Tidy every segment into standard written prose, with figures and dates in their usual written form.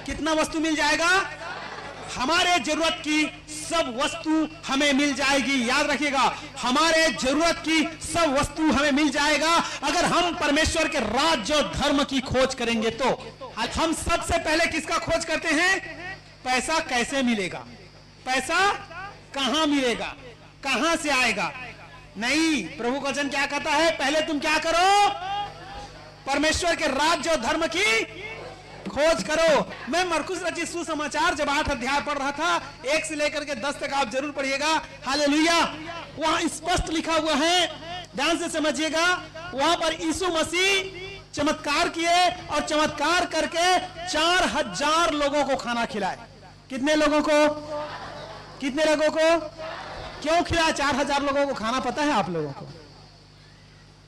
कितना वस्तु मिल जाएगा? हमारे जरूरत की सब वस्तु हमें मिल जाएगी। याद रखिएगा, हमारे जरूरत की सब वस्तु हमें मिल जाएगा अगर हम परमेश्वर के राज्य और धर्म की खोज करेंगे तो। हम सबसे पहले किसका खोज करते हैं? पैसा कैसे मिलेगा, पैसा कहां मिलेगा, कहां से आएगा? नहीं, प्रभु का वचन क्या कहता है? पहले तुम क्या करो? परमेश्वर के राज्य और धर्म की खोज करो। मैं मरकुस रचित सुसमाचार जब 8 अध्याय पढ़ रहा था, 1 से लेकर के 10 तक आप जरूर पढ़िएगा। हालेलुया। वहां स्पष्ट लिखा हुआ है, ध्यान से समझिएगा। वहां पर यीशु मसीह चमत्कार किए और चमत्कार करके 4000 लोगों को खाना खिलाए। कितने लोगों को? कितने लोगों को? क्यों खिलाया 4000 लोगों को खाना? पता है आप लोगों को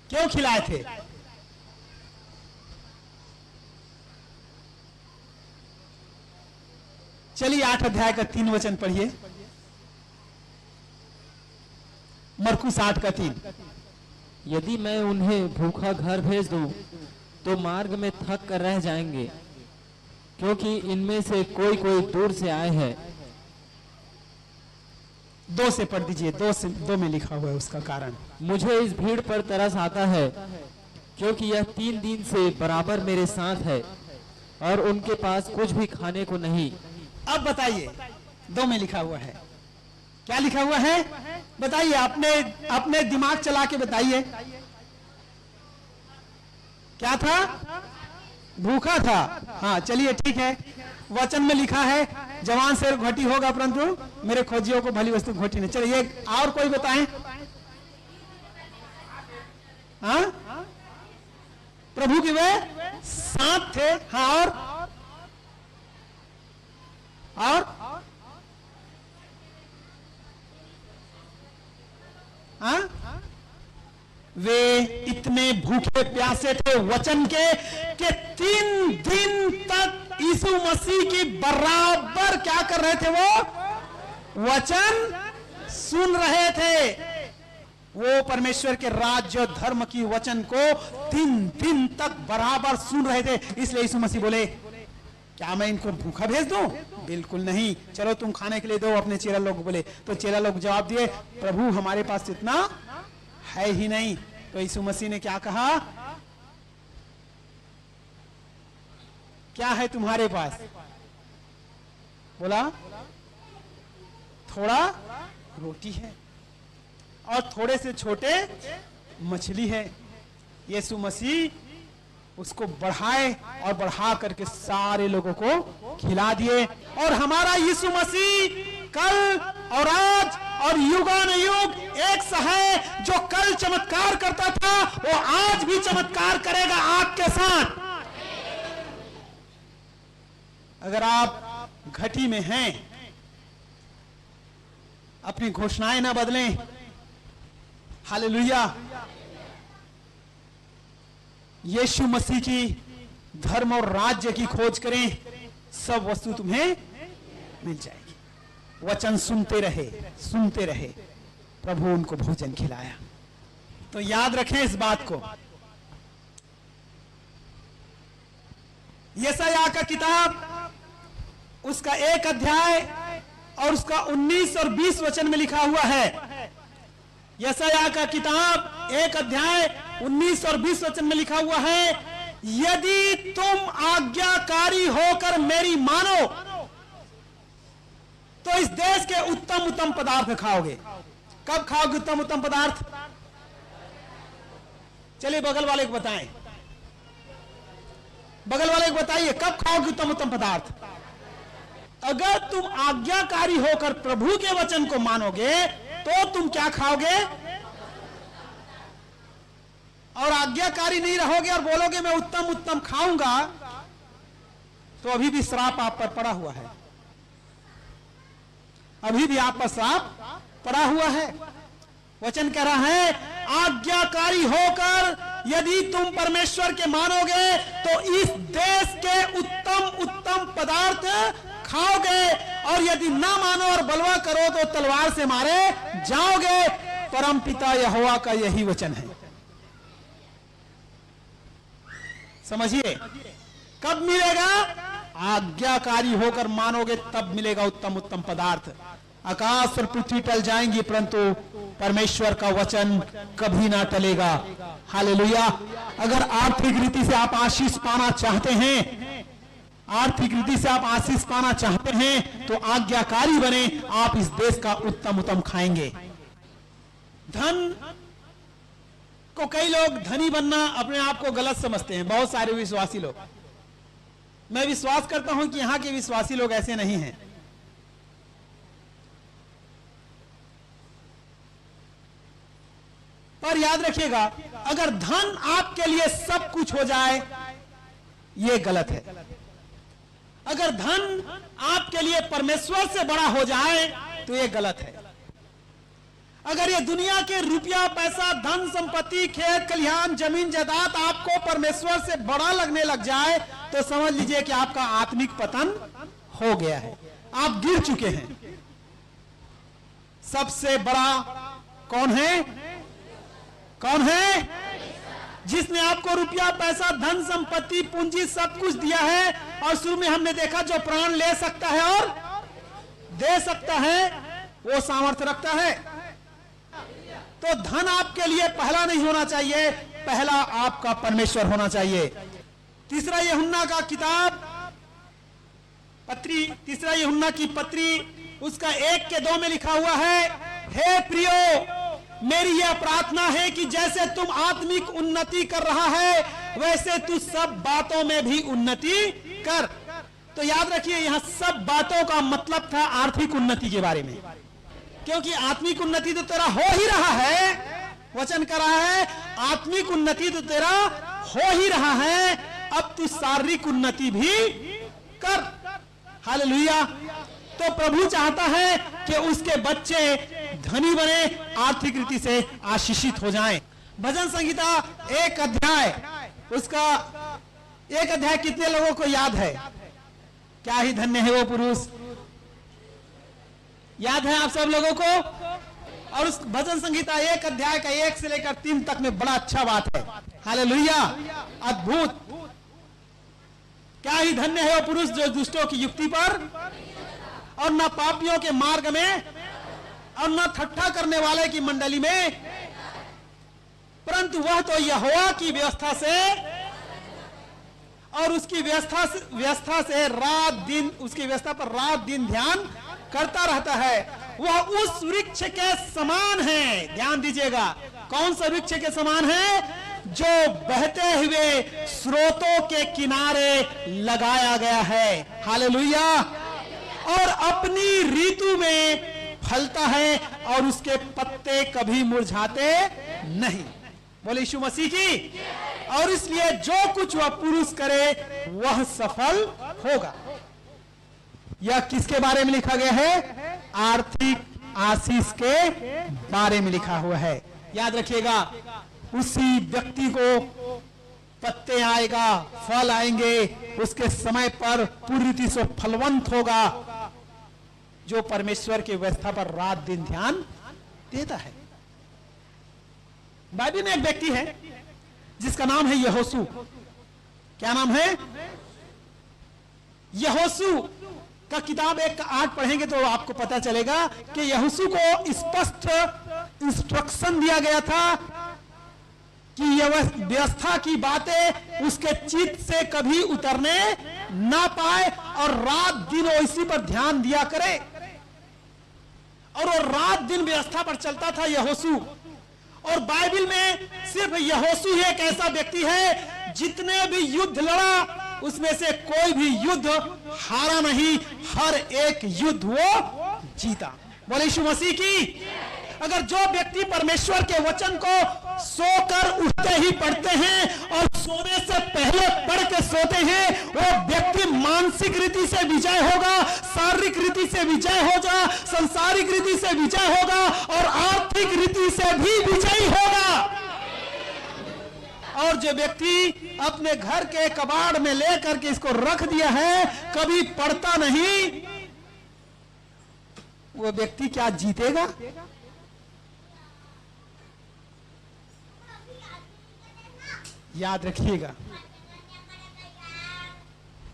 क्यों खिलाए थे? चलिए 8 अध्याय का 3 वचन पढ़िए। मरकुस 8 का 3। यदि मैं उन्हें भूखा घर भेज दूं तो मार्ग में थक कर रह जाएंगे, क्योंकि इनमें से कोई कोई दूर से आए हैं। 2 से पढ़ दीजिए, 2 में लिखा हुआ है उसका कारण। मुझे इस भीड़ पर तरस आता है, क्योंकि यह 3 दिन से बराबर मेरे साथ है और उनके पास कुछ भी खाने को नहीं। अब बताइए, 2 में लिखा हुआ है, क्या लिखा हुआ है? बताइए, अपने दिमाग चला के बताइए। क्या था? भूखा था। हाँ, चलिए ठीक है। वचन में लिखा है, जवान से घटी होगा परंतु मेरे खोजियों को भली वस्तु घोटी नहीं। चलिए और कोई बताएं। हाँ, प्रभु के वे साथ थे। हाँ, और हाँ, वे इतने भूखे प्यासे थे वचन के कि 3 दिन तक यीशु मसीह की बराबर क्या कर रहे थे? वो वचन सुन रहे थे। वो परमेश्वर के राज्य धर्म की वचन को 3 दिन तक बराबर सुन रहे थे। इसलिए यीशु मसीह बोले, क्या मैं इनको भूखा भेज दूं? बिल्कुल नहीं, चलो तुम खाने के लिए दो। अपने चेला लोग बोले, तो चेला लोग जवाब दिए, प्रभु हमारे पास इतना है ही नहीं। तो यीशु मसीह ने क्या कहा? क्या है तुम्हारे पास? बोला, थोड़ा रोटी है और थोड़े से छोटे मछली है। यीशु मसीह उसको बढ़ाए और बढ़ा करके सारे लोगों को खिला दिए। और हमारा यीशु मसीह कल और आज और युगानुयुग एक सा है। जो कल चमत्कार करता था वो आज भी चमत्कार करेगा आपके साथ। अगर आप घटी में हैं, अपनी घोषणाएं ना बदलें। हालेलुया। यीशु मसीह की धर्म और राज्य की खोज करें, सब वस्तु तुम्हें मिल जाएगी। वचन सुनते रहे, प्रभु उनको भोजन खिलाया। तो याद रखें इस बात को। यशायाह का किताब उसका 1 अध्याय और उसका 19 और 20 वचन में लिखा हुआ है। यशायाह का किताब 1 अध्याय 19 और 20 वचन में लिखा हुआ है, यदि तुम आज्ञाकारी होकर मेरी मानो तो इस देश के उत्तम उत्तम पदार्थ खाओगे। कब खाओगे उत्तम उत्तम पदार्थ? चलिए बगल वाले को बताएं, बगल वाले को बताइए, कब खाओगे उत्तम उत्तम पदार्थ? अगर तुम आज्ञाकारी होकर प्रभु के वचन को मानोगे तो तुम क्या खाओगे? और आज्ञाकारी नहीं रहोगे और बोलोगे मैं उत्तम उत्तम खाऊंगा, तो अभी भी श्राप आप पर पड़ा हुआ है। अभी भी आप पर श्राप पड़ा हुआ है। वचन कह रहा है, आज्ञाकारी होकर यदि तुम परमेश्वर के मानोगे तो इस देश के उत्तम उत्तम पदार्थ खाओगे, और यदि ना मानो और बलवा करो तो तलवार से मारे जाओगे। परमपिता यहोवा का यही वचन है। समझिए, कब मिलेगा? आज्ञाकारी होकर मानोगे तब मिलेगा उत्तम उत्तम पदार्थ। आकाश और पृथ्वी टल जाएंगी परंतु परमेश्वर का वचन कभी ना टलेगा। हालेलुया। अगर आर्थिक रीति से आप आशीष पाना चाहते हैं, आर्थिक रीति से आप आशीष पाना चाहते हैं तो आज्ञाकारी बने, आप इस देश का उत्तम उत्तम खाएंगे। धन को कई लोग धनी बनना अपने आप को गलत समझते हैं, बहुत सारे विश्वासी लोग। मैं विश्वास करता हूं कि यहां के विश्वासी लोग ऐसे नहीं हैं। पर याद रखिएगा, अगर धन आपके लिए सब कुछ हो जाए यह गलत है। अगर धन आपके लिए परमेश्वर से बड़ा हो जाए तो यह गलत है। अगर ये दुनिया के रुपया पैसा धन संपत्ति खेत खलिहान जमीन जायदाद आपको परमेश्वर से बड़ा लगने लग जाए तो समझ लीजिए कि आपका आत्मिक पतन हो गया है, आप गिर चुके हैं। सबसे बड़ा कौन है? कौन है? जिसने आपको रुपया पैसा धन संपत्ति पूंजी सब कुछ दिया है। और शुरू में हमने देखा जो प्राण ले सकता है और दे सकता है वो सामर्थ्य रखता है। तो धन आपके लिए पहला नहीं होना चाहिए, पहला आपका परमेश्वर होना चाहिए। तीसरा यूहन्ना का किताब पत्री, तीसरा यूहन्ना की पत्री उसका 1:2 में लिखा हुआ है, हे प्रियो मेरी यह प्रार्थना है कि जैसे तुम आत्मिक उन्नति कर रहा है वैसे तू सब बातों में भी उन्नति कर। तो याद रखिए यहां सब बातों का मतलब था आर्थिक उन्नति के बारे में, क्योंकि आत्मिक उन्नति तो तेरा हो ही रहा है, वचन कर रहा है आत्मिक उन्नति तो तेरा हो ही रहा है, अब तू शारीरिक उन्नति भी कर। हालेलुया। तो प्रभु चाहता है कि उसके बच्चे धनी बने, आर्थिक रीति से आशीषित हो जाएं। भजन संहिता 1 अध्याय, उसका 1 अध्याय कितने लोगों को याद है? क्या ही धन्य है वो पुरुष। याद है आप सब लोगों को? और उस भजन संहिता 1 अध्याय का 1 से लेकर 3 तक में बड़ा अच्छा बात है। हालेलुया, अद्भुत। क्या ही धन्य है वो पुरुष जो दुष्टों की युक्ति पर और न पापियों के मार्ग में और न ठट्ठा करने वाले की मंडली में, परंतु वह तो यहोवा की व्यवस्था से और उसकी व्यवस्था से रात दिन, उसकी व्यवस्था पर रात दिन ध्यान करता रहता है। वह उस वृक्ष के समान है। ध्यान दीजिएगा, कौन सा वृक्ष के समान है? जो बहते हुए स्रोतों के किनारे लगाया गया है। हालेलुया। और अपनी ऋतु में फलता है और उसके पत्ते कभी मुरझाते नहीं। बोले यीशु मसीह की। और इसलिए जो कुछ वह पुरुष करे वह सफल होगा। यह किसके बारे में लिखा गया है? आर्थिक आशीष के बारे में लिखा हुआ है। याद रखिएगा, उसी व्यक्ति को पत्ते आएगा, फल आएंगे, उसके समय पर पूरी रीति से फलवंत होगा, जो परमेश्वर की व्यवस्था पर रात दिन ध्यान देता है। बाइबल में एक व्यक्ति है जिसका नाम है यहोशू। क्या नाम है? यहोशू का किताब 1:8 पढ़ेंगे तो आपको पता चलेगा कि यहोशू को स्पष्ट इंस्ट्रक्शन दिया गया था कि यह व्यवस्था की बातें उसके चित्त से कभी उतरने ना पाए और रात दिन वो इसी पर ध्यान दिया करे। और वो रात दिन व्यवस्था पर चलता था यहोशू। और बाइबल में सिर्फ यहोशू ही एक ऐसा व्यक्ति है जितने भी युद्ध लड़ा उसमें से कोई भी युद्ध हारा नहीं, हर एक युद्ध वो जीता। बोले यीशु मसीह की। अगर जो व्यक्ति परमेश्वर के वचन को सोकर उठते ही पढ़ते हैं और सोने से पहले पढ़ के सोते हैं, वो व्यक्ति मानसिक रीति से विजय होगा, शारीरिक रीति से विजय होगा, संसारिक रीति से विजय होगा और आर्थिक रीति से भी विजयी होगा। और जो व्यक्ति अपने घर के कबाड़ में लेकर के इसको रख दिया है, कभी पढ़ता नहीं, वो व्यक्ति क्या जीतेगा? याद रखिएगा,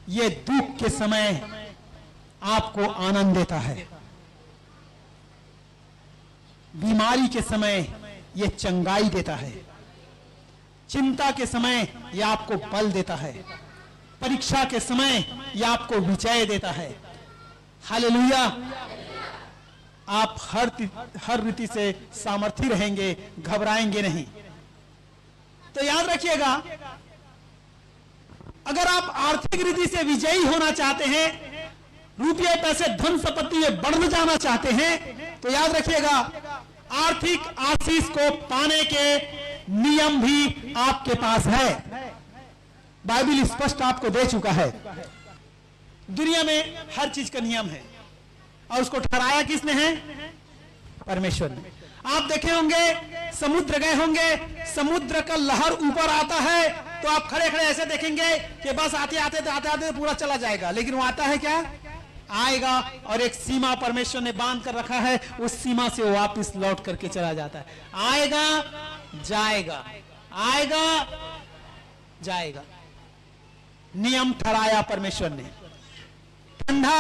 ये दुख के समय आपको आनंद देता है, बीमारी के समय ये चंगाई देता है, चिंता के समय ये आपको बल देता है, परीक्षा के समय ये आपको विजय देता है। हालेलुया। आप हर रीति से सामर्थी रहेंगे, घबराएंगे नहीं। तो याद रखिएगा, अगर आप आर्थिक रीति से विजयी होना चाहते हैं, रुपये पैसे धन संपत्ति में बढ़ जाना चाहते हैं, तो याद रखिएगा आर्थिक आशीष को पाने के नियम भी आपके पास है। बाइबल स्पष्ट आपको दे चुका है। दुनिया में हर चीज का नियम है और उसको ठहराया किसने है? परमेश्वर ने। आप देखे होंगे, समुद्र गए होंगे, समुद्र का लहर ऊपर आता है तो आप खड़े खड़े ऐसे देखेंगे कि बस आते आते पूरा चला जाएगा, लेकिन वो आता है क्या? आएगा और एक सीमा परमेश्वर ने बांध कर रखा है, उस सीमा से वो वापस लौट करके चला जाता है। आएगा जाएगा, आएगा जाएगा। नियम ठहराया परमेश्वर ने। ठंडा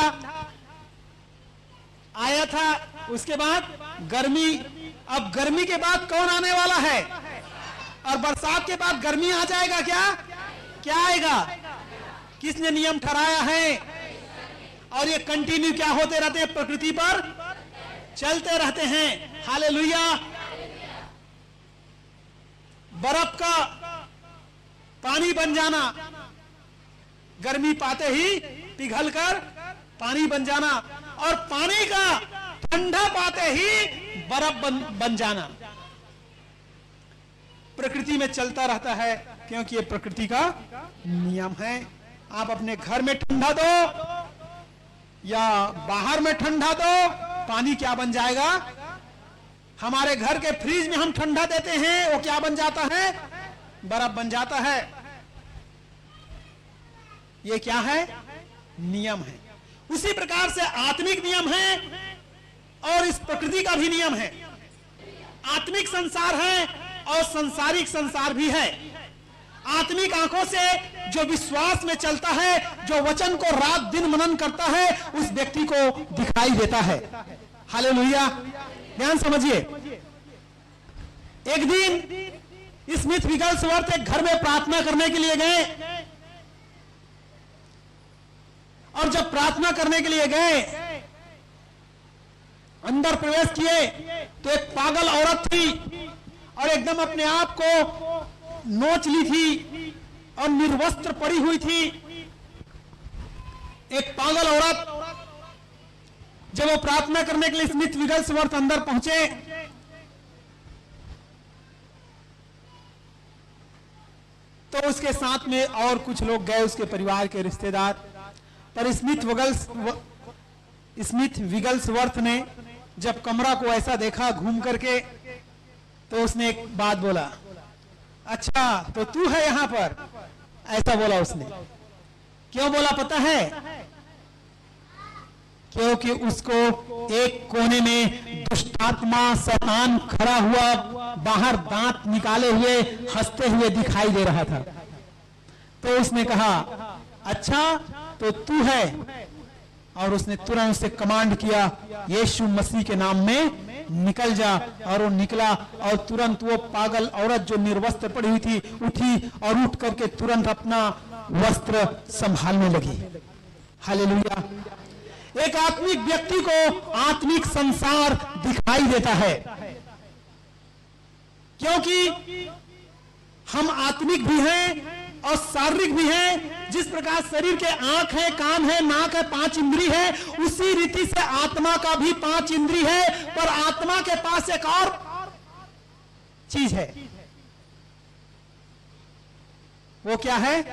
आया था, उसके बाद गर्मी। अब गर्मी के बाद कौन आने वाला है? और बरसात के बाद गर्मी आ जाएगा क्या? क्या आएगा? किसने नियम ठहराया है? और ये कंटिन्यू क्या होते रहते हैं? प्रकृति पर चलते रहते हैं। हालेलुया। बर्फ का पानी बन जाना, गर्मी पाते ही पिघलकर पानी बन जाना, और पानी का ठंडा पाते ही बर्फ बन जाना। प्रकृति में चलता रहता है, क्योंकि ये प्रकृति का नियम है। आप अपने घर में ठंडा दो या बाहर में ठंडा दो, पानी क्या बन जाएगा? हमारे घर के फ्रिज में हम ठंडा देते हैं, वो क्या बन जाता है? बर्फ बन जाता है। ये क्या है? नियम है। उसी प्रकार से आत्मिक नियम है और इस प्रकृति का भी नियम है। आत्मिक संसार है और संसारिक संसार भी है। आत्मिक आंखों से जो विश्वास में चलता है, जो वचन को रात दिन मनन करता है, उस व्यक्ति को दिखाई देता है। हालेलुया। ध्यान समझिए। एक दिन स्मिथ विगल्सवर्थ एक घर में प्रार्थना करने के लिए गए, और जब प्रार्थना करने के लिए गए, अंदर प्रवेश किए तो एक पागल औरत थी और एकदम अपने आप को नोच ली थी और निर्वस्त्र पड़ी हुई थी। एक पागल औरत। जब वो प्रार्थना करने के लिए स्मिथ विगल्सवर्थ अंदर पहुंचे, तो उसके साथ में और कुछ लोग गए, उसके परिवार के रिश्तेदार। पर स्मिथ विगल्सवर्थ ने जब कमरा को ऐसा देखा घूम करके, तो उसने एक बात बोला, अच्छा तो तू है यहां पर? ऐसा बोला उसने। क्यों बोला पता है? क्योंकि उसको एक कोने में दुष्टात्मा शैतान खड़ा हुआ, बाहर दांत निकाले हुए हंसते हुए दिखाई दे रहा था। तो उसने कहा, अच्छा तो तू है? और उसने तुरंत उससे कमांड किया, यीशु मसीह के नाम में निकल जा। और वो निकला, और तुरंत वो पागल औरत जो निर्वस्त्र पड़ी हुई थी उठी और उठ करके तुरंत अपना वस्त्र संभालने लगी। हालेलुया। एक आत्मिक व्यक्ति को आत्मिक संसार दिखाई देता है, क्योंकि हम आत्मिक भी हैं और शारीरिक भी है। जिस प्रकार शरीर के आंख है, कान है, नाक है, 5 इंद्री है, उसी रीति से आत्मा का भी 5 इंद्री है। पर आत्मा के पास एक और चीज है। वो क्या है?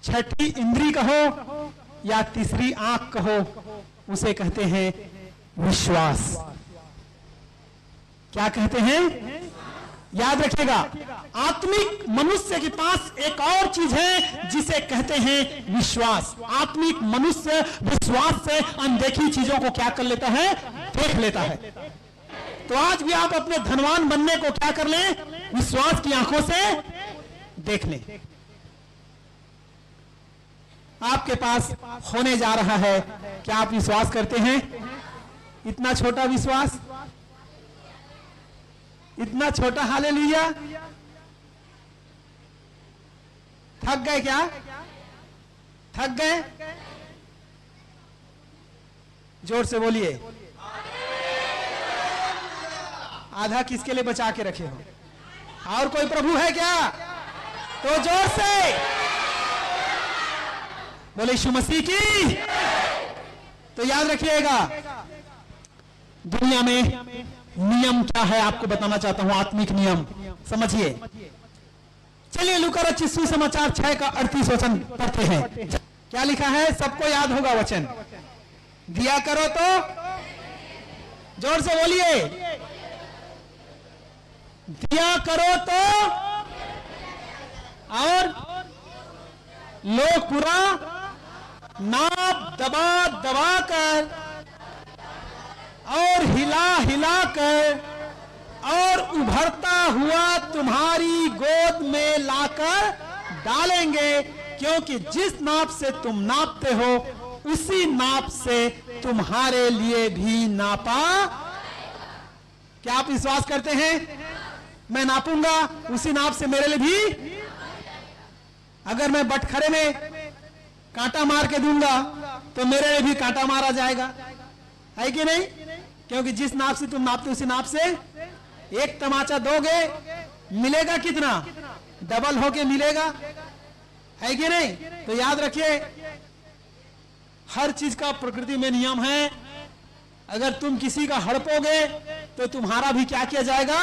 छठी इंद्री कहो या तीसरी आंख कहो, उसे कहते हैं विश्वास। क्या कहते हैं? याद रखिएगा, आत्मिक मनुष्य के पास एक और चीज है जिसे कहते हैं विश्वास। आत्मिक मनुष्य विश्वास से अनदेखी चीजों को क्या कर लेता है? देख लेता है। तो आज भी आप अपने धनवान बनने को क्या कर लें? विश्वास की आंखों से देख लें। आपके पास होने जा रहा है, क्या आप विश्वास करते हैं? इतना छोटा विश्वास, इतना छोटा हालेलुया। थक गए क्या? थक गए? जोर से बोलिए। आधा किसके लिए बचा के रखे हो? और कोई प्रभु है क्या? तो जोर से बोले यीशु मसीह की। तो याद रखिएगा, दुनिया में नियम क्या है आपको बताना चाहता हूं, आत्मिक नियम समझिए। चलिए लूका रचित सुसमाचार 6 का 38 वचन पढ़ते हैं। क्या लिखा है? सबको याद होगा वचन। दिया करो तो, जोर से बोलिए, दिया करो तो और लोग पूरा नाप दबा दबा कर और हिला हिला कर और उभरता हुआ तुम्हारी गोद में लाकर डालेंगे, क्योंकि जिस नाप से तुम नापते हो उसी नाप से तुम्हारे लिए भी नापा। क्या आप विश्वास करते हैं? मैं नापूंगा उसी नाप से मेरे लिए भी। अगर मैं बटखरे में कांटा मार के दूंगा तो मेरे लिए भी कांटा मारा जाएगा, है कि नहीं? क्योंकि जिस नाप से तुम नापते उसी नाप से। एक तमाचा दोगे, मिलेगा कितना? डबल होके मिलेगा, है कि नहीं? तो याद रखिए, हर चीज का प्रकृति में नियम है। अगर तुम किसी का हड़पोगे तो तुम्हारा भी क्या किया जाएगा?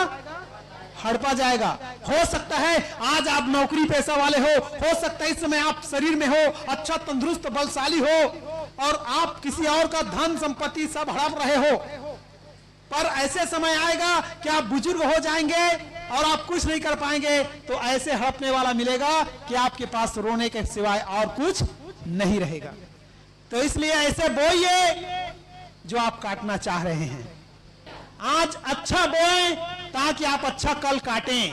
हड़पा जाएगा। हो सकता है आज आप नौकरी पेशा वाले हो सकता है इस समय आप शरीर में हो, अच्छा तंदुरुस्त बलशाली हो और आप किसी और का धन संपत्ति सब हड़प रहे हो, पर ऐसे समय आएगा कि आप बुजुर्ग हो जाएंगे और आप कुछ नहीं कर पाएंगे, तो ऐसे हड़पने वाला मिलेगा कि आपके पास रोने के सिवाय और कुछ नहीं रहेगा। तो इसलिए ऐसे बोइए जो आप काटना चाह रहे हैं। आज अच्छा बोए ताकि आप अच्छा कल काटें।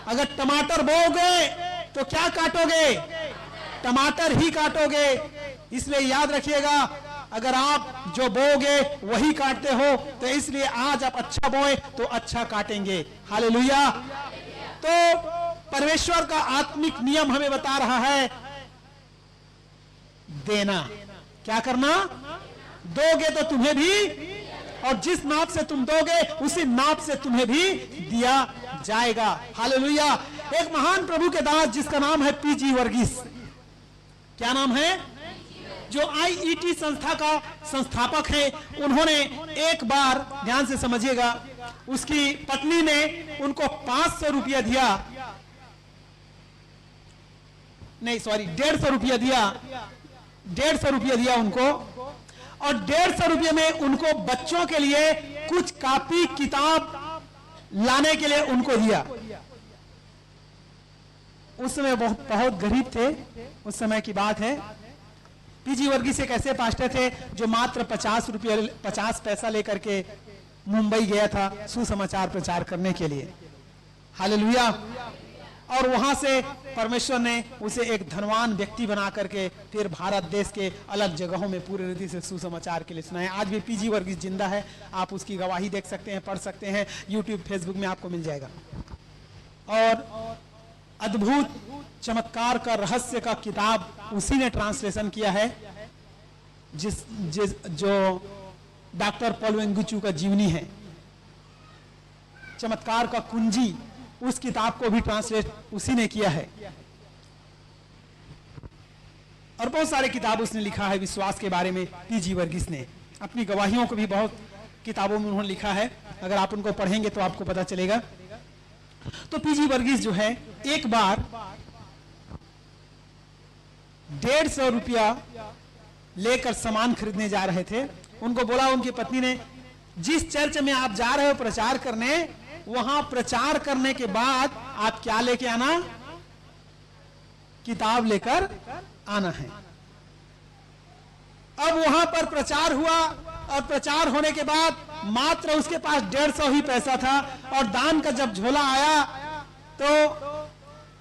अगर टमाटर बोओगे तो क्या काटोगे? टमाटर ही काटोगे। इसलिए याद रखिएगा, अगर आप जो बोओगे वही काटते हो, तो इसलिए आज आप अच्छा बोए तो अच्छा काटेंगे। हालेलुया। तो परमेश्वर का आत्मिक नियम हमें बता रहा है, देना। क्या करना? दोगे तो तुम्हें भी, और जिस नाप से तुम दोगे उसी नाप से तुम्हें भी दिया जाएगा। हालेलुया। एक महान प्रभु के दास जिसका नाम है पीजी वर्गीस। क्या नाम है? जो आईईटी संस्था का संस्थापक है। उन्होंने एक बार, ध्यान से समझिएगा, उसकी पत्नी ने उनको 500 रुपया दिया, नहीं सॉरी 150 रुपया दिया, 150 रुपया दिया उनको, और 150 रुपये में उनको बच्चों के लिए कुछ कॉपी किताब लाने के लिए उनको दिया। उस समय बहुत गरीब थे, उस समय की बात है। पीजी वर्गीस एक ऐसे पास्टर थे जो मात्र 50 पैसा लेकर के मुंबई गया था सुसमाचार प्रचार करने के लिए। हालेलुया। और वहां से परमेश्वर ने उसे एक धनवान व्यक्ति बना करके फिर भारत देश के अलग जगहों में पूरी रीति से सुसमाचार के लिए सुनाया। आज भी पीजी वर्गीस जिंदा है, आप उसकी गवाही देख सकते हैं, पढ़ सकते हैं, यूट्यूब फेसबुक में आपको मिल जाएगा। और अद्भुत चमत्कार का रहस्य का किताब उसी ने ट्रांसलेशन किया है, जो डॉक्टर पॉल वेंगुचू का जीवनी है। चमत्कार का कुंजी, उस किताब को भी ट्रांसलेट उसी ने किया है। और बहुत सारे किताब उसने लिखा है विश्वास के बारे में। पीजी वर्गीस ने अपनी गवाहियों को भी बहुत किताबों में उन्होंने लिखा है, अगर आप उनको पढ़ेंगे तो आपको पता चलेगा। तो पीजी वर्गीस जो है, एक बार 150 रुपया लेकर सामान खरीदने जा रहे थे। उनको बोला उनकी पत्नी ने, जिस चर्च में आप जा रहे हो प्रचार करने, वहां प्रचार करने के बाद आप क्या लेके आना? किताब लेकर आना है। अब वहां पर प्रचार हुआ और प्रचार होने के बाद मात्र उसके पास 150 ही पैसा था, और दान का जब झोला आया तो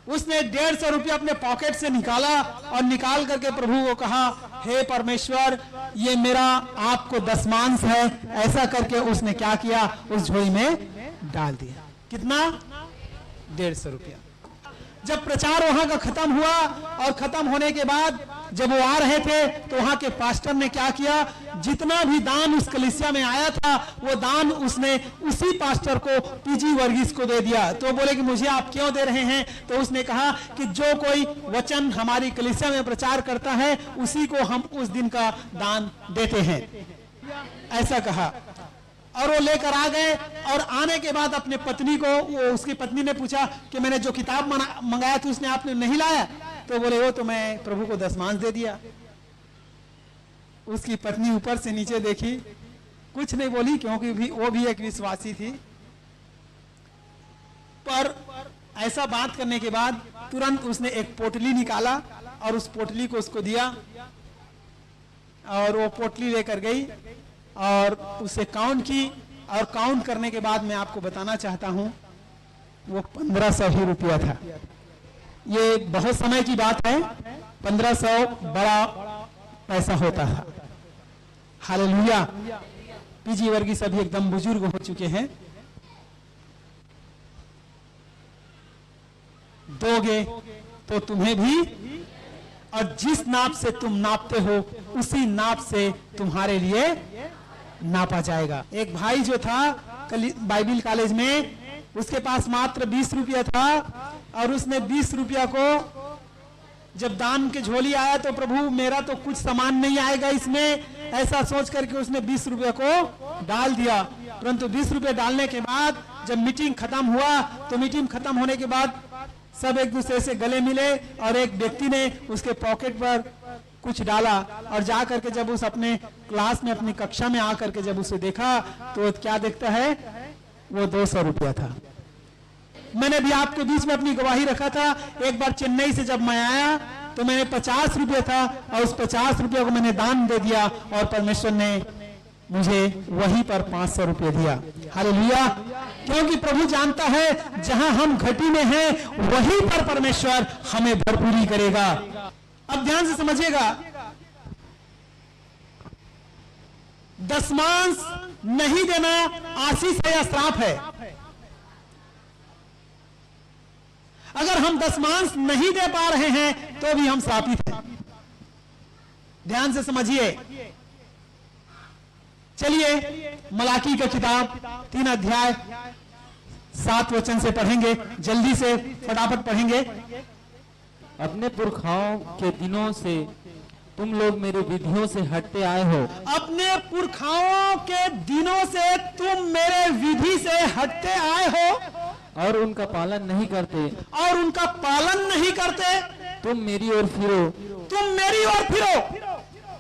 उसने 150 रुपया अपने पॉकेट से निकाला और निकाल करके प्रभु को कहा, हे परमेश्वर, ये मेरा आपको दशमांश है। ऐसा करके उसने क्या किया, उस झोली में डाल दिया। कितना? 150 रुपया। जब प्रचार वहां का खत्म हुआ और खत्म होने के बाद जब वो आ रहे थे तो वहां के पास्टर ने क्या किया, जितना भी दान उस कलीसिया में आया था वो दान उसने उसी पास्टर को, पीजी वर्गीस को दे दिया। तो बोले कि मुझे आप क्यों दे रहे हैं? तो उसने कहा कि जो कोई वचन हमारी कलीसिया में प्रचार करता है उसी को हम उस दिन का दान देते हैं, ऐसा कहा। और वो लेकर आ गए और आने के बाद अपने पत्नी को, उसकी पत्नी ने पूछा कि मैंने जो किताब मंगाया था उसने आपने नहीं लाया? तो बोले वो तो मैं प्रभु को दशमांश दे दिया। उसकी पत्नी ऊपर से नीचे देखी, कुछ नहीं बोली, क्योंकि वो भी एक विश्वासी थी। पर ऐसा बात करने के बाद तुरंत उसने एक पोटली निकाला और उस पोटली को उसको दिया और वो पोटली लेकर गई और उसे काउंट की। और काउंट करने के बाद मैं आपको बताना चाहता हूं वो 1500 ही रुपया था। ये बहुत समय की बात है, 1500 बड़ा पैसा होता था। हालेलुया। पीजी वर्गीस अभी एकदम बुजुर्ग हो चुके हैं। दोगे तो तुम्हें भी, और जिस नाप से तुम नापते हो उसी नाप से तुम्हारे लिए नापा जाएगा। एक भाई जो था बाइबिल कॉलेज में, उसके पास मात्र 20 रुपया था और उसने 20 रुपया को जब दान के झोली आया तो प्रभु मेरा तो कुछ सामान नहीं आएगा इसमें, ऐसा सोच करके उसने 20 रुपया को डाल दिया। परंतु 20 रुपया डालने के बाद जब मीटिंग खत्म हुआ तो मीटिंग खत्म होने के बाद सब एक दूसरे से गले मिले और एक व्यक्ति ने उसके पॉकेट पर कुछ डाला और जा करके जब उस अपने क्लास में, अपनी कक्षा में आकर के जब उसे देखा तो क्या देखता है, वो 200 रुपया था। मैंने भी आपके बीच में अपनी गवाही रखा था। एक बार चेन्नई से जब मैं आया तो मैंने 50 रुपया था और उस 50 रुपया को मैंने दान दे दिया और परमेश्वर ने मुझे वहीं पर 500 रुपये दिया। हालेलुया। क्योंकि प्रभु जानता है जहां हम घटी में हैं वहीं पर परमेश्वर हमें भरपूरी करेगा। अब ध्यान से समझिएगा, दशमांश नहीं देना आशीष है या श्राप है? अगर हम दशमांश नहीं दे पा रहे हैं तो भी हम श्रापित हैं। ध्यान से समझिए। चलिए मलाकी का किताब 3 अध्याय 7 वचन से पढ़ेंगे, जल्दी से फटाफट पढ़ेंगे। अपने पुरखाओं के दिनों से तुम लोग मेरी विधियों से हटते आए हो। अपने पुरखाओं के दिनों से तुम मेरे विधि से हटते आए हो और उनका पालन नहीं करते। और उनका पालन नहीं करते। तुम मेरी ओर फिरो, तुम मेरी ओर फिरो,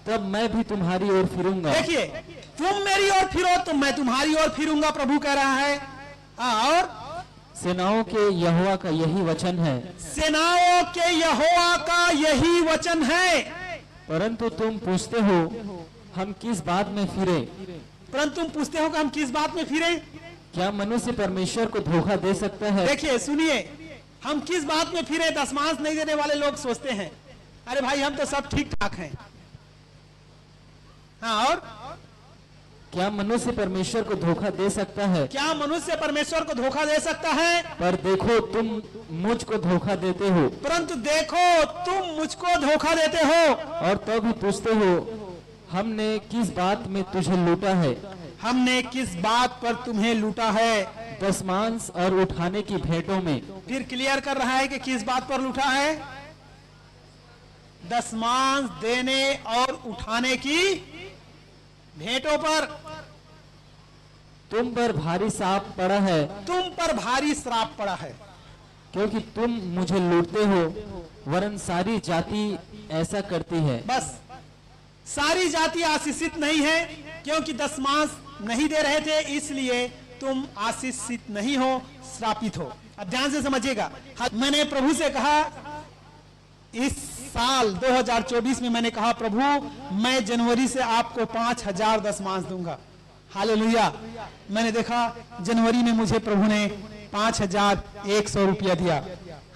तब मैं भी तुम्हारी ओर फिरूंगा। देखिए, तुम मेरी ओर फिरो तो मैं तुम्हारी ओर फिरूंगा, प्रभु कह रहा है। और सेनाओं के यहोवा का यही वचन है। सेनाओं के यहोवा का यही वचन है। परंतु तुम पूछते हो हम किस बात में फिरे? परंतु तुम पूछते हो कि हम किस बात में फिरे? क्या मनुष्य परमेश्वर को धोखा दे सकता है? देखिए सुनिए, हम किस बात में फिरे? दशमांश नहीं देने वाले लोग सोचते हैं अरे भाई हम तो सब ठीक ठाक हैं। हाँ, और क्या मनुष्य परमेश्वर को धोखा दे सकता है? क्या मनुष्य परमेश्वर को धोखा दे सकता है? पर देखो तुम मुझको धोखा देते हो। परंतु देखो तुम मुझको धोखा देते हो। और तो भी पूछते हो हमने किस बात में तुझे लूटा है? हमने किस बात पर तुम्हें लूटा है? दशमांश और उठाने की भेंटों में। फिर क्लियर कर रहा है कि किस बात पर लूटा है? दशमांश देने और उठाने की भेंटों पर। तुम पर भारी श्राप पड़ा है। तुम पर भारी श्राप पड़ा है, क्योंकि तुम मुझे लूटते हो, वरन सारी जाति ऐसा करती है। बस सारी जाति आशीषित नहीं है, क्योंकि दशमांश नहीं दे रहे थे इसलिए तुम आशीषित नहीं हो, श्रापित हो। अब ध्यान से समझिएगा। मैंने प्रभु से कहा इस साल 2024 में, मैंने कहा प्रभु मैं जनवरी से आपको 5000 दशमांश दूंगा। हालेलुया। मैंने देखा जनवरी में मुझे प्रभु ने 5100 रुपया दिया।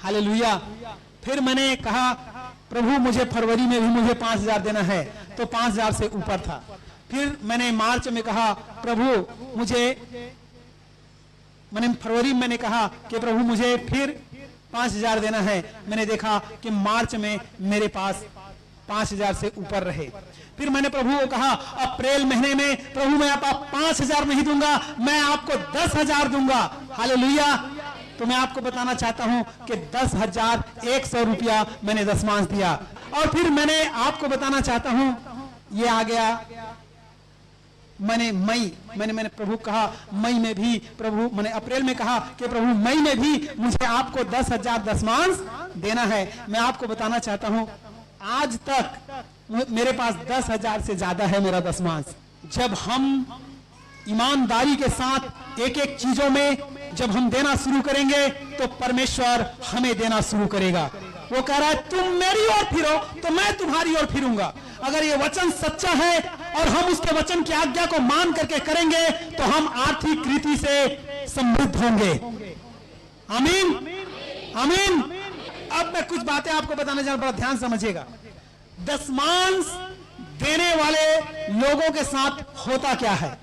हालेलुया। फिर मैंने कहा प्रभु मुझे फरवरी में भी मुझे 5,000 देना है, तो 5,000 से ऊपर था। फिर मैंने मार्च में कहा प्रभु मुझे, मैंने फरवरी में मैंने कहा कि प्रभु मुझे फिर 5,000 देना है। मैंने देखा कि मार्च में मेरे पास 5,000 से ऊपर रहे। फिर मैंने प्रभु को कहा अप्रैल महीने में प्रभु मैं आपको 5,000 नहीं दूंगा, मैं आपको 10,000 दूंगा। हालेलुया। तो मैं आपको बताना चाहता हूं कि 10,100 रुपया मैंने दशमांश दिया। और फिर मैंने आपको बताना चाहता हूं, ये आ गया मैंने प्रभु कहा मई में भी प्रभु, मैंने अप्रैल में कहा कि प्रभु मई में भी मुझे आपको 10,000 दशमांश देना है। मैं आपको बताना चाहता हूं आज तक मेरे पास 10,000 से ज्यादा है मेरा दशमांश। जब हम ईमानदारी के साथ एक एक चीजों में जब हम देना शुरू करेंगे तो परमेश्वर हमें देना शुरू करेगा। वो कह रहा है तुम मेरी ओर फिरो तो मैं तुम्हारी ओर फिरूंगा। अगर ये वचन सच्चा है और हम उसके वचन की आज्ञा को मान करके करेंगे तो हम आर्थिक रीति से समृद्ध होंगे। आमीन आमीन। अब मैं कुछ बातें आपको बताना चाहता हूं, बड़ा ध्यान समझिएगा। दशमांश देने वाले लोगों के साथ होता क्या है?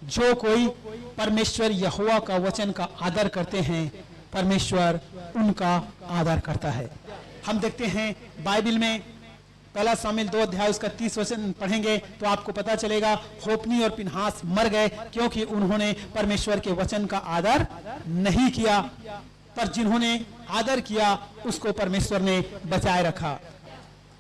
जो कोई परमेश्वर यहोवा का वचन का आदर करते हैं, परमेश्वर उनका आदर करता है। हम देखते हैं बाइबल में पहला शामिल 2 अध्याय उसका 30 वचन पढ़ेंगे तो आपको पता चलेगा होपनी और पिनहास मर गए क्योंकि उन्होंने परमेश्वर के वचन का आदर नहीं किया, पर जिन्होंने आदर किया उसको परमेश्वर ने बचाए रखा।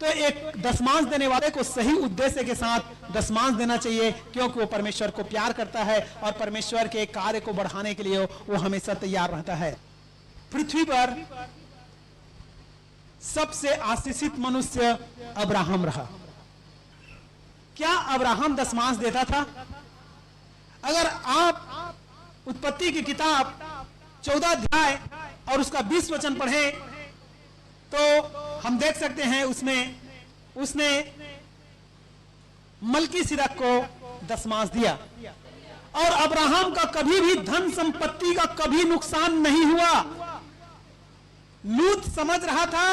तो एक दशमांश देने वाले को सही उद्देश्य के साथ दशमांश देना चाहिए क्योंकि वो परमेश्वर को प्यार करता है और परमेश्वर के कार्य को बढ़ाने के लिए वो हमेशा तैयार रहता है। पृथ्वी पर सबसे आशीषित मनुष्य अब्राहम रहा। क्या अब्राहम दशमांश देता था? अगर आप उत्पत्ति की किताब 14 अध्याय और उसका 20 वचन पढ़ें तो हम देख सकते हैं उसमें उसने मलकीसिदक को दशमांश दिया और अब्राहम का कभी भी धन संपत्ति का कभी नुकसान नहीं हुआ। लूत समझ रहा था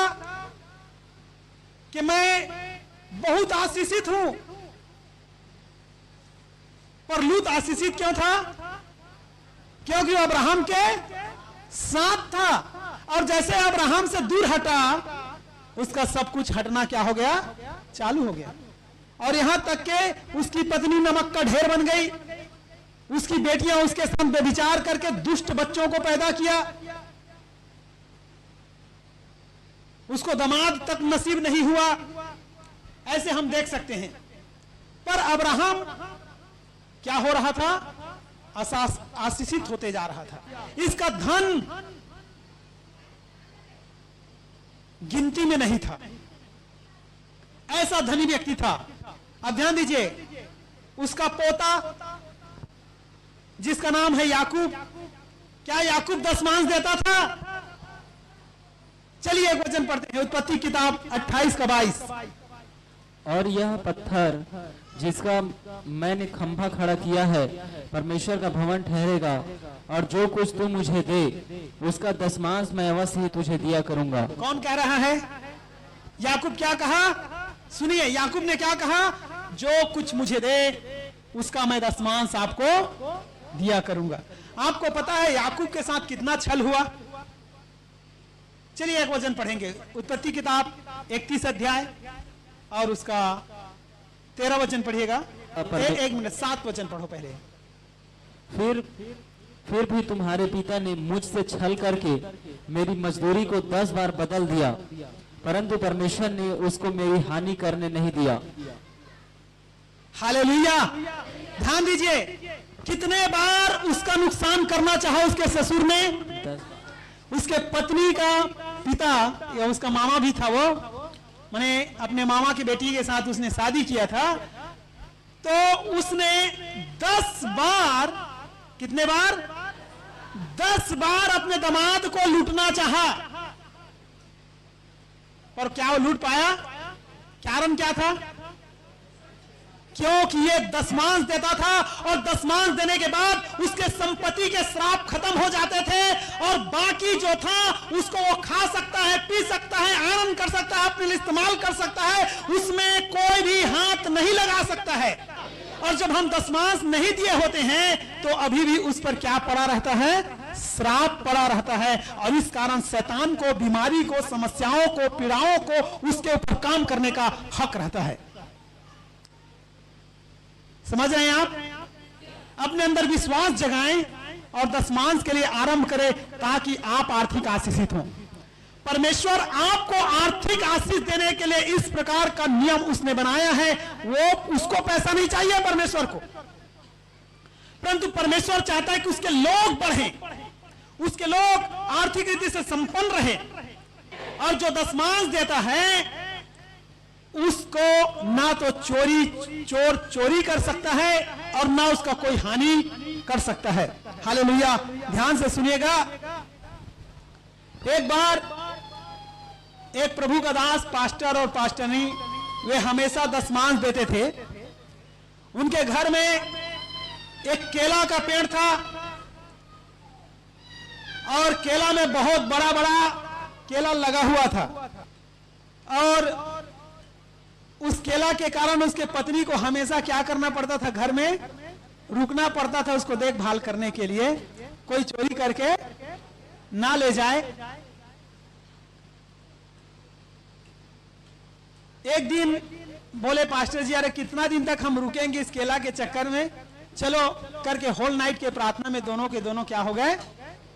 कि मैं बहुत आशीषित हूं, पर लूत आशीषित क्यों था? क्योंकि वो अब्राहम के साथ था और जैसे अब्राहम से दूर हटा उसका सब कुछ हटना क्या हो गया? चालू हो गया। और यहां तक के उसकी पत्नी नमक का ढेर बन गई, उसकी बेटियां उसके साथ व्यभिचार करके दुष्ट बच्चों को पैदा किया, उसको दामाद तक नसीब नहीं हुआ। ऐसे हम देख सकते हैं। पर अब्राहम क्या हो रहा था? आशीषित होते जा रहा था। इसका धन गिनती में नहीं था, ऐसा धनी व्यक्ति था। अब ध्यान दीजिए, उसका पोता जिसका नाम है याकूब, क्या याकूब दशमांश देता था? चलिए एक वचन पढ़ते हैं, उत्पत्ति किताब 28 का 22। और यह पत्थर जिसका मैंने खंभा खड़ा किया है परमेश्वर का भवन ठहरेगा, और जो कुछ तू मुझे दे उसका दशमांश मैं अवश्य ही तुझे दिया करूंगा। कौन कह रहा है? याकूब क्या कहा? सुनिए, याकूब ने क्या कहा? जो कुछ मुझे दे उसका मैं दशमांश आपको दिया करूंगा। आपको पता है याकूब के साथ कितना छल हुआ? चलिए एक वचन पढ़ेंगे, उत्पत्ति किताब 31 अध्याय और उसका 13 वचन पढ़िएगा। एक मिनट, 7 वचन पढ़ो पहले। फिर भी तुम्हारे पिता ने मुझसे छल करके मेरी मजदूरी को 10 बार बदल दिया, परंतु परमेश्वर ने उसको मेरी हानि करने नहीं दिया। हालेलुया। ध्यान दीजिए, कितने बार उसका नुकसान करना चाहा उसके ससुर ने। उसके पत्नी का पिता या उसका मामा भी था, वो मैंने अपने मामा की बेटी के साथ उसने शादी किया था, तो उसने 10 बार, कितने बार? 10 बार अपने दामाद को लूटना चाहा, पर क्या वो लूट पाया? कारण क्या था? क्योंकि ये दशमांश देता था और दशमांश देने के बाद उसके संपत्ति के श्राप खत्म हो जाते थे और बाकी जो था उसको वो खा सकता है, पी सकता है, आनंद कर सकता है, अपने लिए इस्तेमाल कर सकता है, उसमें कोई भी हाथ नहीं लगा सकता है। और जब हम दशमांश नहीं दिए होते हैं तो अभी भी उस पर क्या पड़ा रहता है? श्राप पड़ा रहता है। और इस कारण शैतान को, बीमारी को, समस्याओं को, पीड़ाओं को उसके ऊपर काम करने का हक रहता है। समझ रहे हैं आप? अपने अंदर विश्वास जगाएं और दशमांश के लिए आरंभ करें ताकि आप आर्थिक आशीषित हों। परमेश्वर आपको आर्थिक आशीष देने के लिए इस प्रकार का नियम उसने बनाया है। वो उसको पैसा नहीं चाहिए परमेश्वर को, परंतु परमेश्वर चाहता है कि उसके लोग बढ़ें, उसके लोग आर्थिक रीति से संपन्न रहे। और जो दशमांश देता है उसको ना तो चोर चोरी कर सकता है और ना उसका कोई हानि कर सकता है। हालेलुया। ध्यान से सुनिएगा। एक बार एक प्रभु का दास पास्टर और पास्टरनी वे हमेशा दशमांश देते थे। उनके घर में एक केला का पेड़ था और केला में बहुत बड़ा बड़ा केला लगा हुआ था और उस केला के कारण उसके पत्नी को हमेशा क्या करना पड़ता था? घर में रुकना पड़ता था उसको देखभाल करने के लिए, कोई चोरी करके ना ले जाए। एक दिन बोले पास्टर जी, अरे कितना दिन तक हम रुकेंगे इस केला के चक्कर में, चलो करके होल नाइट के प्रार्थना में दोनों के दोनों क्या हो गए?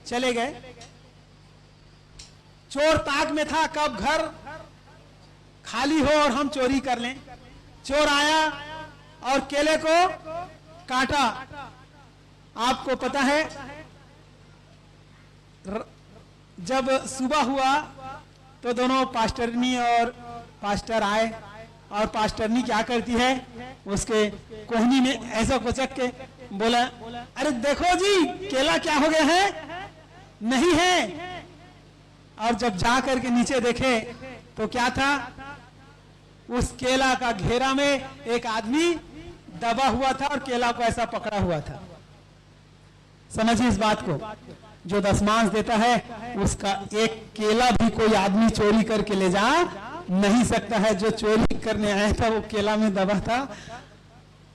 चले गए। चोर ताक में था कब घर खाली हो और हम चोरी कर लें। चोर आया और केले को काटा। आपको पता है जब सुबह हुआ तो दोनों पास्टरनी और पास्टर आए और पास्टरनी क्या करती है? उसके कोहनी में ऐसा कोचक के बोला, अरे देखो जी केला क्या हो गया है? नहीं है। और जब जा करके नीचे देखे तो क्या था? उस केला का घेरा में एक आदमी दबा हुआ था और केला को ऐसा पकड़ा हुआ था। समझिए इस बात को। जो दशमांश देता है उसका एक केला भी कोई आदमी चोरी करके ले जा नहीं सकता है। जो चोरी करने आया था वो केला में दबा था।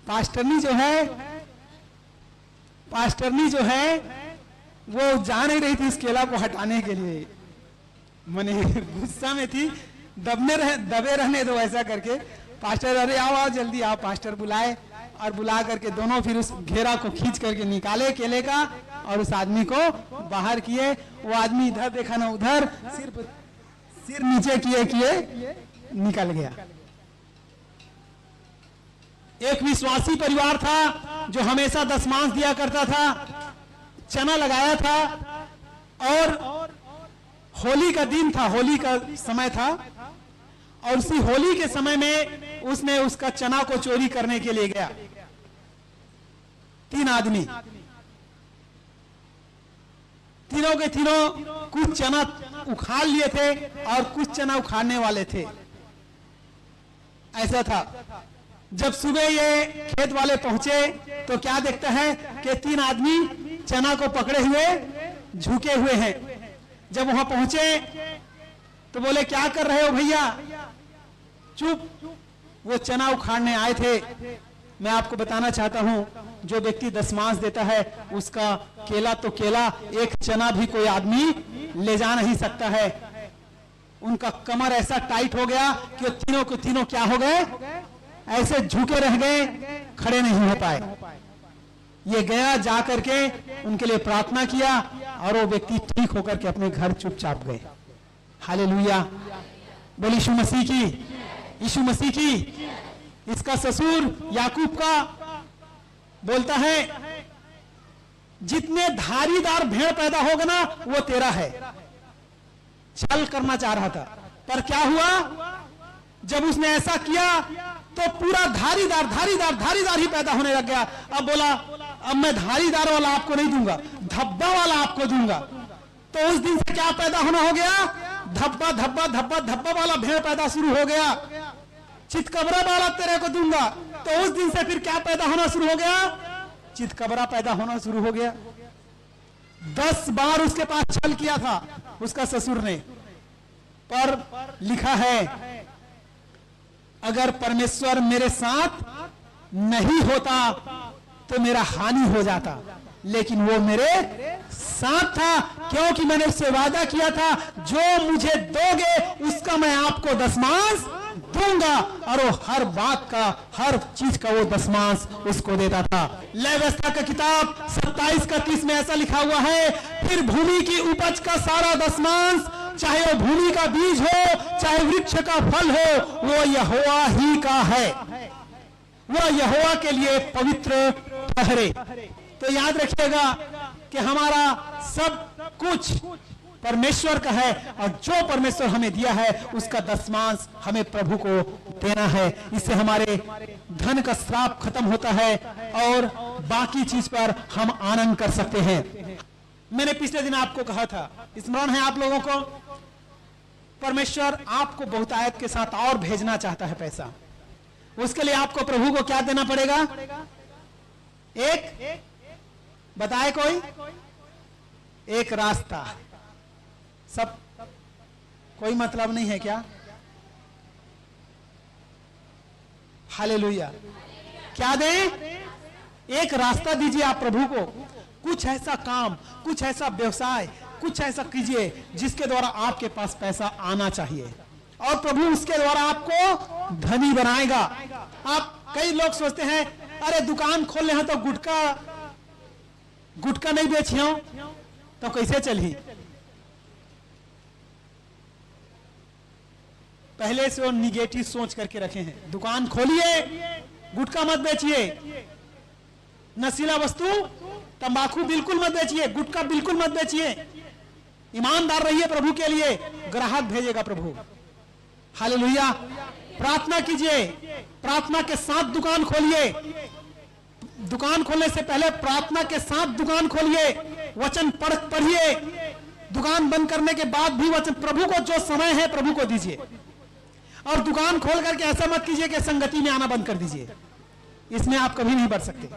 पास्टरनी जो है वो जा नहीं रही थी इस केला को हटाने के लिए, मने गुस्सा में थी, दबे रहने दो ऐसा करके। पास्टर, अरे आओ जल्दी आओ। पास्टर बुलाए और बुला करके दोनों फिर उस घेरा को खींच करके निकाले केले का और उस आदमी को बाहर किए। वो आदमी इधर देखा ना उधर, सिर नीचे किए निकल गया। एक विश्वासी परिवार था जो हमेशा दशमांश दिया करता था, चना लगाया था और होली का दिन था, होली का समय था और उसी होली के समय में उसने उसका चना को चोरी करने के लिए गया। 3 आदमी, तीनों के तीनों कुछ चना उखाड़ लिए थे और कुछ चना उखाड़ने वाले थे। ऐसा था। जब सुबह ये खेत वाले पहुंचे तो क्या देखता है कि 3 आदमी चना को पकड़े हुए झुके हुए हैं। जब वहां पहुंचे तो बोले, क्या कर रहे हो भैया? चुप, वो चना उखाड़ने आए थे। मैं आपको बताना चाहता हूं, जो व्यक्ति दशमांश देता है उसका केला तो केला, एक चना भी कोई आदमी ले जा नहीं सकता है। उनका कमर ऐसा टाइट हो गया कि तीनों के तीनों क्या हो गए? ऐसे झुके रह गए, खड़े नहीं हो पाए। ये गया, जा करके उनके लिए प्रार्थना किया और वो व्यक्ति ठीक होकर के अपने घर चुपचाप गए। हालेलुया, बोली यीशु मसीह की, यीशु मसीह की। इसका ससुर याकूब का बोलता है, जितने धारीदार भेड़ पैदा होगा ना वो तेरा है। छल करना चाह रहा था, पर क्या हुआ? जब उसने ऐसा किया तो पूरा धारीदार ही पैदा होने लग गया। अब बोला, अब मैं धारीदार वाला आपको नहीं दूंगा, धब्बा वाला आपको दूंगा। तो उस दिन से क्या पैदा होना हो गया? धब्बा वाला भेड़ पैदा शुरू हो गया। चितकबरा बालक तेरे को दूंगा। तो उस दिन से फिर क्या पैदा होना शुरू हो गया? चितकबरा पैदा होना शुरू हो गया। 10 बार उसके पास छल किया था उसका ससुर ने, पर लिखा है अगर परमेश्वर मेरे साथ नहीं होता तो मेरा हानि हो जाता, लेकिन वो मेरे साथ था, क्योंकि मैंने उससे वादा किया था जो मुझे दोगे उसका मैं आपको दशमांश दूंगा। और वो हर बात का, हर चीज का वो दशमांश उसको देता था। लय व्यवस्था का किताब 27:30 में ऐसा लिखा हुआ है, फिर भूमि की उपज का सारा दशमांश, चाहे वो भूमि का बीज हो चाहे वृक्ष का फल हो, वो यहोवा ही का है, वो यहोवा के लिए पवित्र ठहरे। तो याद रखिएगा कि हमारा सब कुछ परमेश्वर का है, और जो परमेश्वर हमें दिया है उसका दशमांश हमें प्रभु को देना है। इससे हमारे धन का श्राप खत्म होता है और बाकी चीज पर हम आनंद कर सकते हैं। मैंने पिछले दिन आपको कहा था, स्मरण है आप लोगों को, परमेश्वर आपको बहुतायत के साथ और भेजना चाहता है पैसा। उसके लिए आपको प्रभु को क्या देना पड़ेगा? एक बताए कोई? एक रास्ता। सब कोई मतलब नहीं है क्या? हालेलुया। क्या दें? एक रास्ता दीजिए आप प्रभु को। कुछ ऐसा काम, कुछ ऐसा व्यवसाय, कुछ ऐसा कीजिए जिसके द्वारा आपके पास पैसा आना चाहिए, और प्रभु उसके द्वारा आपको धनी बनाएगा। आप कई लोग सोचते हैं अरे दुकान खोल रहे हैं तो गुटखा नहीं बेचियो तो कैसे चली? पहले से वो निगेटिव सोच करके रखे हैं। दुकान खोलिए, गुटखा मत बेचिए, नशीला वस्तु तंबाकू बिल्कुल मत बेचिए, गुटखा बिल्कुल मत बेचिए। ईमानदार रहिए प्रभु के लिए, ग्राहक भेजेगा प्रभु। हालेलुया। प्रार्थना कीजिए, प्रार्थना के साथ दुकान खोलिए। दुकान खोलने से पहले प्रार्थना के साथ दुकान खोलिए, वचन पढ़िए। दुकान बंद करने के बाद भी वचन, प्रभु को जो समय है प्रभु को दीजिए। और दुकान खोल करके ऐसा मत कीजिए कि संगति में आना बंद कर दीजिए, इसमें आप कभी नहीं बढ़ सकते।